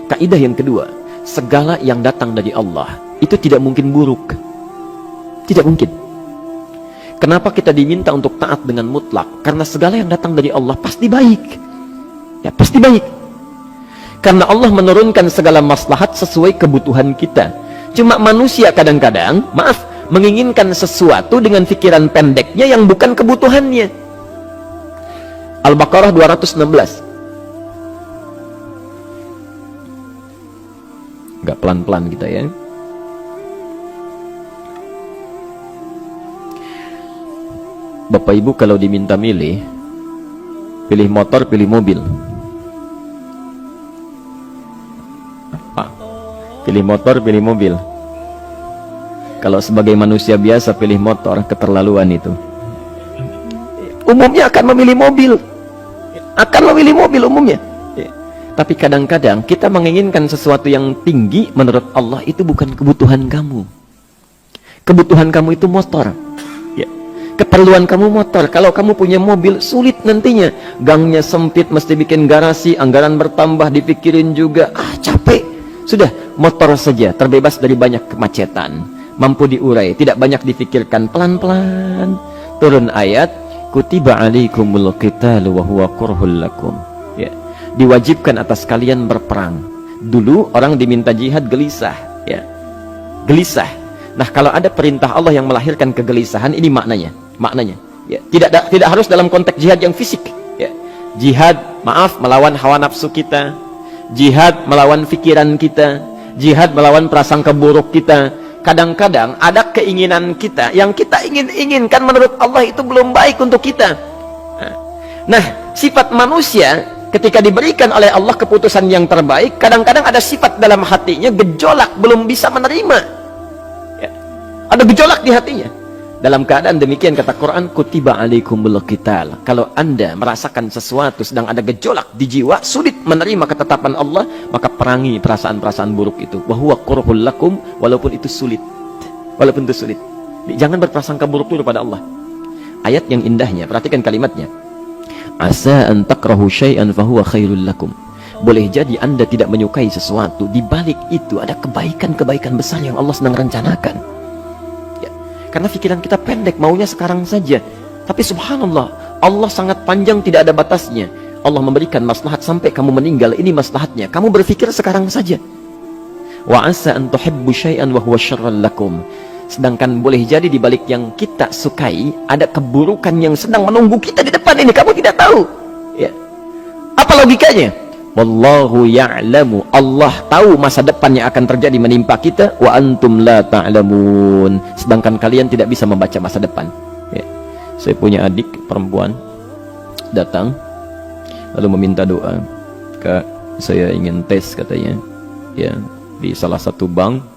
Kaidah yang kedua, segala yang datang dari Allah itu tidak mungkin buruk. Tidak mungkin. Kenapa kita diminta untuk taat dengan mutlak? Karena segala yang datang dari Allah pasti baik. Ya, pasti baik. Karena Allah menurunkan segala maslahat sesuai kebutuhan kita. Cuma manusia kadang-kadang, maaf, menginginkan sesuatu dengan pikiran pendeknya yang bukan kebutuhannya. Al-Baqarah 216. Agak pelan-pelan kita ya. Bapak Ibu kalau diminta milih, pilih motor, pilih mobil. Apa? Pilih motor, pilih mobil. Kalau sebagai manusia biasa pilih motor, keterlaluan itu. Umumnya akan memilih mobil. Akan memilih mobil umumnya. Tapi kadang-kadang kita menginginkan sesuatu yang tinggi, menurut Allah itu bukan kebutuhan kamu. Kebutuhan kamu itu motor. Ya. Keperluan kamu motor. Kalau kamu punya mobil, sulit nantinya. Gangnya sempit, mesti bikin garasi, anggaran bertambah, dipikirin juga. Capek. Sudah, motor saja, terbebas dari banyak kemacetan. Mampu diurai, tidak banyak difikirkan. Pelan-pelan. Turun ayat, kutiba alaikumul qitalu wa huwa kurhul lakum. Ya. Diwajibkan atas kalian berperang. Dulu orang diminta jihad gelisah, ya. Gelisah. Nah, kalau ada perintah Allah yang melahirkan kegelisahan, ini maknanya. Ya. Tidak harus dalam konteks jihad yang fisik, ya. Jihad, maaf, melawan hawa nafsu kita. Jihad melawan pikiran kita. Jihad melawan prasangka buruk kita. Kadang-kadang ada keinginan kita yang kita inginkan menurut Allah itu belum baik untuk kita. Nah, sifat manusia ketika diberikan oleh Allah keputusan yang terbaik, kadang-kadang ada sifat dalam hatinya gejolak, belum bisa menerima. Ya. Ada gejolak di hatinya. Dalam keadaan demikian kata Quran, kutiba alaikumul qital. Kalau Anda merasakan sesuatu sedang ada gejolak di jiwa, sulit menerima ketetapan Allah, maka perangi perasaan-perasaan buruk itu. Wa huwa kurhul lakum, walaupun itu sulit. Walaupun itu sulit. Jangan berprasangka buruk dulu pada Allah. Ayat yang indahnya, perhatikan kalimatnya. Asa an takrahu syai'an fahuwa khairul lakum. Boleh jadi Anda tidak menyukai sesuatu, di balik itu ada kebaikan-kebaikan besar yang Allah sedang rencanakan. Ya. Karena pikiran kita pendek, maunya sekarang saja. Tapi subhanallah, Allah sangat panjang, tidak ada batasnya. Allah memberikan maslahat sampai kamu meninggal, ini maslahatnya. Kamu berpikir sekarang saja. Wa asa an tuhibbu syai'an wa huwa syarrul lakum. Sedangkan boleh jadi di balik yang kita sukai ada keburukan yang sedang menunggu kita di depan ini, kamu tidak tahu. Ya. Apa logikanya? Wallahu ya'lamu. Allah tahu masa depan yang akan terjadi menimpa kita, wa antum la ta'lamun. Sedangkan kalian tidak bisa membaca masa depan. Ya. Saya punya adik perempuan datang lalu meminta doa. Kak, saya ingin tes katanya. Ya, di salah satu bank.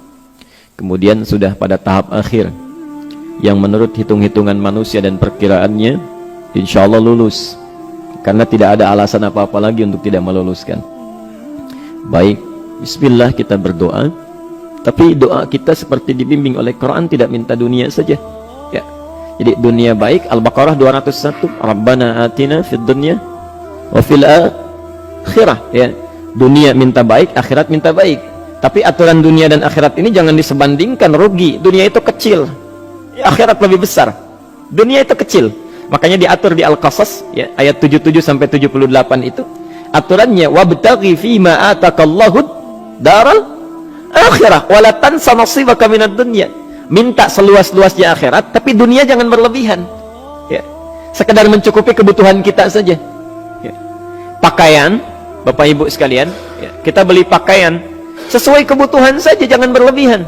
Kemudian sudah pada tahap akhir yang menurut hitung-hitungan manusia dan perkiraannya insya Allah lulus, karena tidak ada alasan apa-apa lagi untuk tidak meluluskan. Baik, bismillah, kita berdoa. Tapi doa kita seperti dibimbing oleh Quran, tidak minta dunia saja ya. Jadi dunia baik, Al-Baqarah 201, Rabbana atina fid dunya wa fil akhirah ya. Dunia minta baik, akhirat minta baik. Tapi aturan dunia dan akhirat ini jangan disebandingkan, rugi. Dunia itu kecil, akhirat lebih besar. Dunia itu kecil, makanya diatur di Al-Qasas ya, ayat 77 sampai 78 itu aturannya, wabtaghi fima atakallahu daral akhirah wala tansa nasibaka minad dunya. Minta seluas-luasnya akhirat, tapi dunia jangan berlebihan ya. Sekedar mencukupi kebutuhan kita saja ya. Pakaian, Bapak Ibu sekalian ya, kita beli pakaian sesuai kebutuhan saja, jangan berlebihan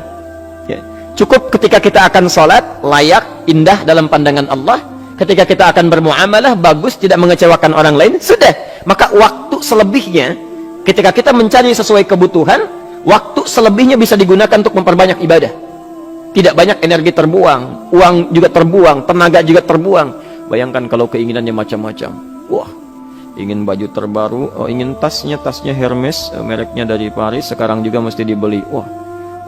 ya. Cukup ketika kita akan sholat, layak, indah dalam pandangan Allah. Ketika kita akan bermuamalah, bagus, tidak mengecewakan orang lain, sudah. Maka waktu selebihnya, ketika kita mencari sesuai kebutuhan, waktu selebihnya bisa digunakan untuk memperbanyak ibadah. Tidak banyak energi terbuang, uang juga terbuang, tenaga juga terbuang. Bayangkan kalau keinginannya macam-macam. Wah, ingin baju terbaru, ingin tasnya Hermes, mereknya dari Paris, sekarang juga mesti dibeli. Wah,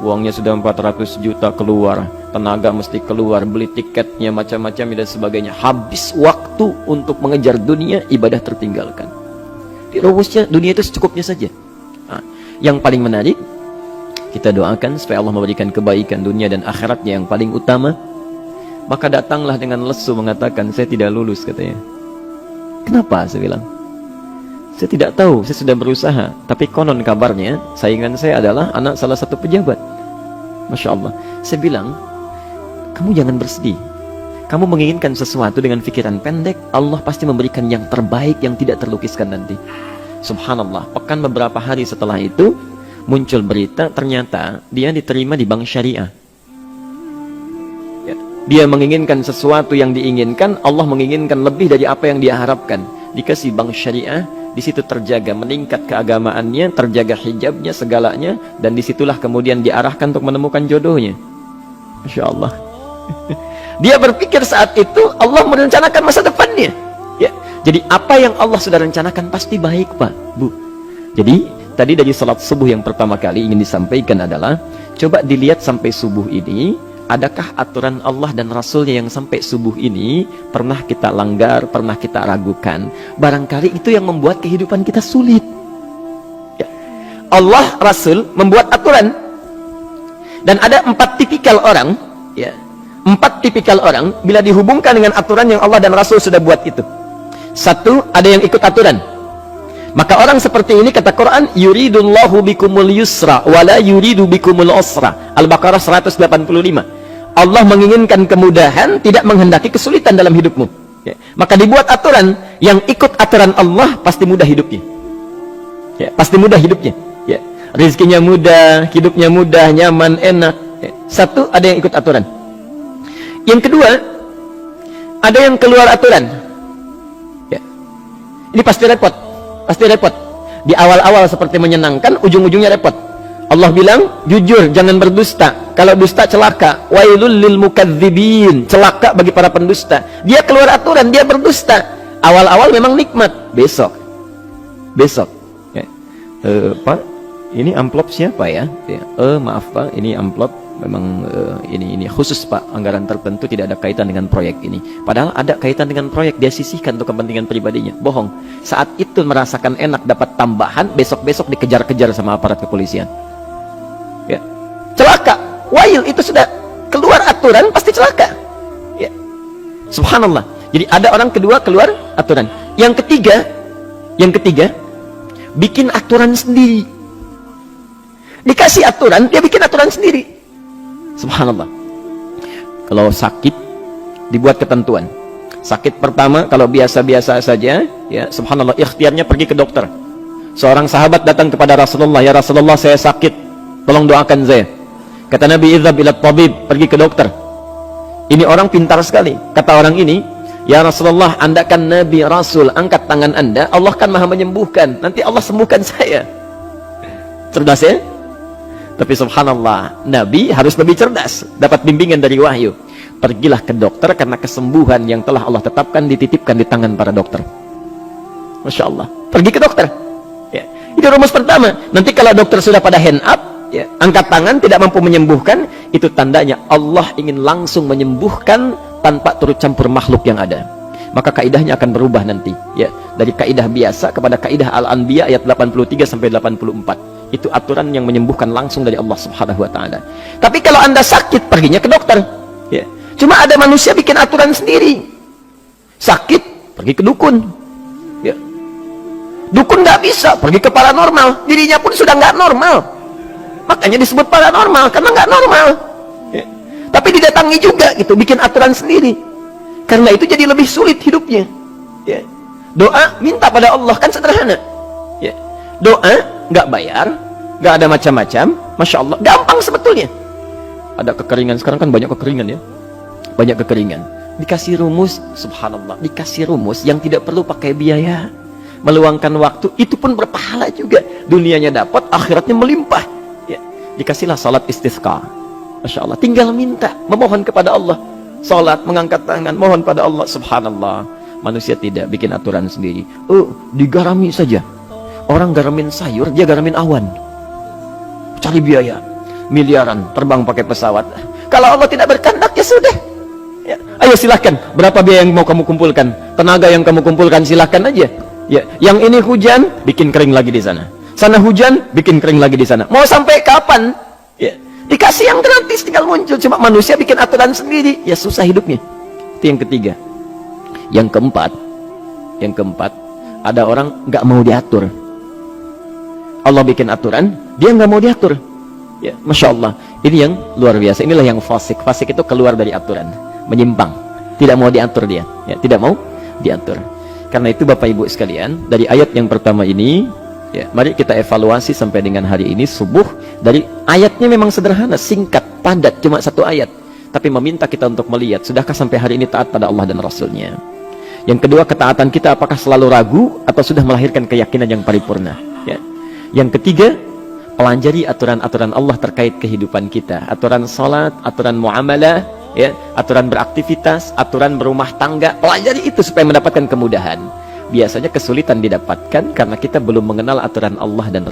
uangnya sudah 400 juta keluar, tenaga mesti keluar, beli tiketnya macam-macam dan sebagainya. Habis waktu untuk mengejar dunia, ibadah tertinggalkan. Rumusnya dunia itu secukupnya saja. Nah, Yang paling menarik, kita doakan supaya Allah memberikan kebaikan dunia dan akhiratnya yang paling utama. Maka datanglah dengan lesu mengatakan, saya tidak lulus katanya. Kenapa? Saya bilang, saya tidak tahu, saya sudah berusaha. Tapi konon kabarnya, saingan saya adalah anak salah satu pejabat. Masya Allah. Saya bilang, kamu jangan bersedih. Kamu menginginkan sesuatu dengan pikiran pendek, Allah pasti memberikan yang terbaik yang tidak terlukiskan nanti. Subhanallah. Pekan beberapa hari setelah itu, muncul berita, ternyata dia diterima di bank syariah. Ya. Dia menginginkan sesuatu yang diinginkan, Allah menginginkan lebih dari apa yang dia harapkan. Dikasih bank syariah, di situ terjaga, meningkat keagamaannya, terjaga hijabnya, segalanya, dan disitulah kemudian diarahkan untuk menemukan jodohnya. Masya Allah. Dia berpikir saat itu Allah merencanakan masa depannya. Ya. Jadi apa yang Allah sudah rencanakan pasti baik, Pak, Bu. Jadi tadi dari salat subuh yang pertama kali ingin disampaikan adalah, coba dilihat sampai subuh ini, adakah aturan Allah dan Rasulnya yang sampai subuh ini pernah kita langgar, pernah kita ragukan. Barangkali itu yang membuat kehidupan kita sulit. Ya. Allah, Rasul membuat aturan. Dan ada 4 tipikal orang, ya, 4 tipikal orang bila dihubungkan dengan aturan yang Allah dan Rasul sudah buat itu. 1, ada yang ikut aturan. Maka orang seperti ini, kata Quran, yuridullahu bikumul yusra wala yuridu bikumul usra. Al-Baqarah 185. Allah menginginkan kemudahan, tidak menghendaki kesulitan dalam hidupmu. Ya. Maka dibuat aturan, yang ikut aturan Allah pasti mudah hidupnya. Ya, pasti mudah hidupnya. Ya. Rizkinya mudah, hidupnya mudah, nyaman, enak. Ya. 1, ada yang ikut aturan. Yang kedua, ada yang keluar aturan. Ya. Ini pasti repot. Pasti repot. Di awal-awal seperti menyenangkan, ujung-ujungnya repot. Allah bilang, jujur, jangan berdusta. Kalau dusta celaka. Wailul lil mukadzibin. Celaka bagi para pendusta. Dia keluar aturan, dia berdusta. Awal-awal memang nikmat. Besok. Ya. Pak, ini amplop siapa ya? Ya. Maaf Pak, ini amplop memang ini khusus Pak, anggaran tertentu, tidak ada kaitan dengan proyek ini. Padahal ada kaitan dengan proyek, dia sisihkan untuk kepentingan pribadinya. Bohong. Saat itu merasakan enak dapat tambahan, besok-besok dikejar-kejar sama aparat kepolisian. Ya. Celaka. Wail, itu sudah keluar aturan pasti celaka. Ya. Subhanallah. Jadi ada orang kedua keluar aturan. Yang ketiga bikin aturan sendiri. Dikasih aturan, dia bikin aturan sendiri. Subhanallah. Kalau sakit, dibuat ketentuan. Sakit pertama, kalau biasa-biasa saja, ya, subhanallah, ikhtiarnya pergi ke dokter. Seorang sahabat datang kepada Rasulullah, ya Rasulullah, saya sakit, tolong doakan saya. Kata Nabi, idhab ila tabib, pergi ke dokter. Ini orang pintar sekali. Kata orang ini, ya Rasulullah, Anda kan Nabi Rasul, angkat tangan Anda, Allah kan maha menyembuhkan, nanti Allah sembuhkan saya. Cerdas ya? Tapi subhanallah, Nabi harus lebih cerdas, dapat bimbingan dari wahyu. Pergilah ke dokter, karena kesembuhan yang telah Allah tetapkan dititipkan di tangan para dokter. Masya Allah. Pergi ke dokter. Ya. Itu rumus pertama. Nanti kalau dokter sudah pada hand up, ya, angkat tangan, tidak mampu menyembuhkan, itu tandanya Allah ingin langsung menyembuhkan tanpa turut campur makhluk yang ada. Maka kaidahnya akan berubah nanti. Ya. Dari kaidah biasa kepada kaidah Al-Anbiya ayat 83 sampai 84. Itu aturan yang menyembuhkan langsung dari Allah Subhanahu wa ta'ala. Tapi kalau Anda sakit, perginya ke dokter. Ya. Cuma ada manusia bikin aturan sendiri. Sakit, pergi ke dukun. Ya. Dukun nggak bisa, pergi ke paranormal. Dirinya pun sudah nggak normal. Makanya disebut paranormal, karena nggak normal. Ya. Tapi didatangi juga, gitu, bikin aturan sendiri. Karena itu jadi lebih sulit hidupnya. Ya. Doa, minta pada Allah, kan sederhana. Ya. Doa, nggak bayar, nggak ada macam-macam, Masya Allah, gampang sebetulnya. Ada kekeringan, sekarang kan banyak kekeringan ya, banyak kekeringan. Dikasih rumus, subhanallah, dikasih rumus yang tidak perlu pakai biaya, meluangkan waktu, itu pun berpahala juga. Dunianya dapat, akhiratnya melimpah. Ya. Dikasihlah salat istisqa, Masya Allah, tinggal minta, memohon kepada Allah. Salat, mengangkat tangan, mohon pada Allah, subhanallah. Manusia tidak bikin aturan sendiri. Digarami saja. Orang garamin sayur, dia garamin awan. Cari biaya miliaran, terbang pakai pesawat. Kalau Allah tidak berkehendak, ya sudah. Ya. Ayo silahkan, berapa biaya yang mau kamu kumpulkan, tenaga yang kamu kumpulkan, silahkan aja. Ya. Yang ini hujan, bikin kering lagi di sana. Sana hujan, bikin kering lagi di sana. Mau sampai kapan? Ya, dikasih yang gratis tinggal muncul. Cuma manusia bikin aturan sendiri, ya susah hidupnya. Itu yang ketiga. Yang keempat, ada orang nggak mau diatur. Allah bikin aturan, dia nggak mau diatur. Ya, Masya Allah, ini yang luar biasa. Inilah yang fasik. Fasik itu keluar dari aturan, menyimpang, tidak mau diatur dia. Ya, tidak mau diatur. Karena itu Bapak Ibu sekalian, dari ayat yang pertama ini, ya, mari kita evaluasi sampai dengan hari ini subuh. Dari ayatnya memang sederhana, singkat, padat, cuma satu ayat. Tapi meminta kita untuk melihat, sudahkah sampai hari ini taat pada Allah dan Rasulnya? Yang kedua, ketaatan kita apakah selalu ragu atau sudah melahirkan keyakinan yang paripurna? Ya. Yang ketiga, pelajari aturan-aturan Allah terkait kehidupan kita. Aturan salat, aturan muamalah, ya, aturan beraktivitas, aturan berumah tangga. Pelajari itu supaya mendapatkan kemudahan. Biasanya kesulitan didapatkan karena kita belum mengenal aturan Allah dan